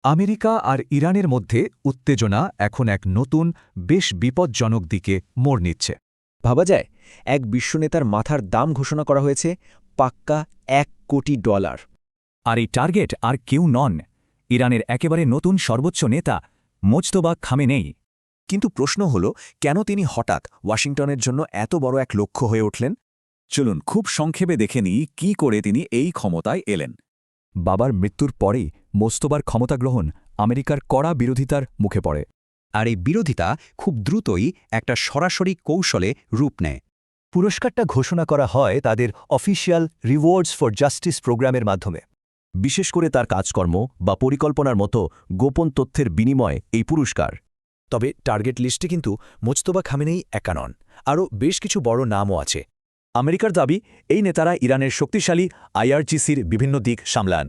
America আর ইরানের মধ্যে উত্তেজনা এখন এক নতুন বেশ বিপজ্জনক দিকে মোড় নিচ্ছে। ভাবা যায় এক বিশ্বনেতার মাথার দাম ঘোষণা করা হয়েছে পাক্কা $1 কোটি। আর এই টার্গেট আর কেউ নন, ইরানের একেবারে নতুন সর্বোচ্চ নেতা মোজতবা খামেনেই। কিন্তু প্রশ্ন হল, কেন তিনি হঠাৎ ওয়াশিংটনের জন্য এত বড় এক লক্ষ্য হয়ে উঠলেন? চলুন খুব সংক্ষেপে দেখে নিই কী করে তিনি এই ক্ষমতায় এলেন। বাবার মৃত্যুর পরেই মোজতবার ক্ষমতা গ্রহণ আমেরিকার কড়া বিরোধিতার মুখে পড়ে। আর এই বিরোধিতা খুব দ্রুতই একটা সরাসরি কৌশলে রূপ নেয়। পুরস্কারটা ঘোষণা করা হয় তাদের অফিসিয়াল রিওয়ার্ডস ফর জাস্টিস প্রোগ্রামের মাধ্যমে। বিশেষ করে তার কাজকর্ম বা পরিকল্পনার মতো গোপন তথ্যের বিনিময়ে এই পুরস্কার। তবে টার্গেট লিস্টে কিন্তু মোজতবা খামেনেই একা নন, আরও বেশ কিছু বড় নামও আছে। আমেরিকার দাবি, এই নেতারা ইরানের শক্তিশালী আইআরজিসির বিভিন্ন দিক সামলান।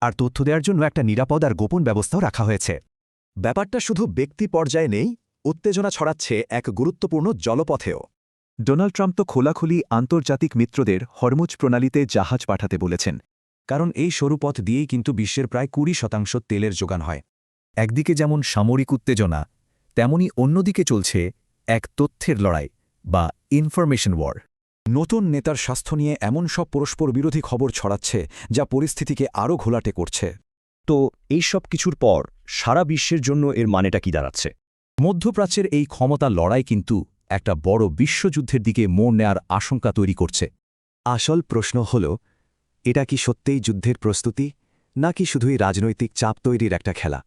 আর তথ্য দেওয়ার জন্য একটা নিরাপদ আর গোপন ব্যবস্থাও রাখা হয়েছে। ব্যাপারটা শুধু ব্যক্তি পর্যায়ে নেই, উত্তেজনা ছড়াচ্ছে এক গুরুত্বপূর্ণ জলপথেও। ডোনাল্ড ট্রাম্প তো খোলাখুলি আন্তর্জাতিক মিত্রদের হরমুজ প্রণালীতে জাহাজ পাঠাতে বলেছেন। কারণ এই সরু পথ দিয়েই কিন্তু বিশ্বের প্রায় 20% তেলের যোগান হয়। একদিকে যেমন সামরিক উত্তেজনা, তেমনি অন্যদিকে চলছে এক তথ্যের লড়াই বা ইনফরমেশন ওয়ার। নতুন নেতার স্বাস্থ্য নিয়ে এমন সব পরস্পর বিরোধী খবর ছড়াচ্ছে যা পরিস্থিতিকে আরও ঘোলাটে করছে। তো এই সব কিছুর পর সারা বিশ্বের জন্য এর মানেটা কি দাঁড়াচ্ছে? মধ্যপ্রাচ্যের এই ক্ষমতা লড়াই কিন্তু একটা বড় বিশ্বযুদ্ধের দিকে মোড় নেয়ার আশঙ্কা তৈরি করছে। আসল প্রশ্ন হল, এটা কি সত্যিই যুদ্ধের প্রস্তুতি, নাকি শুধুই রাজনৈতিক চাপ তৈরির একটা খেলা?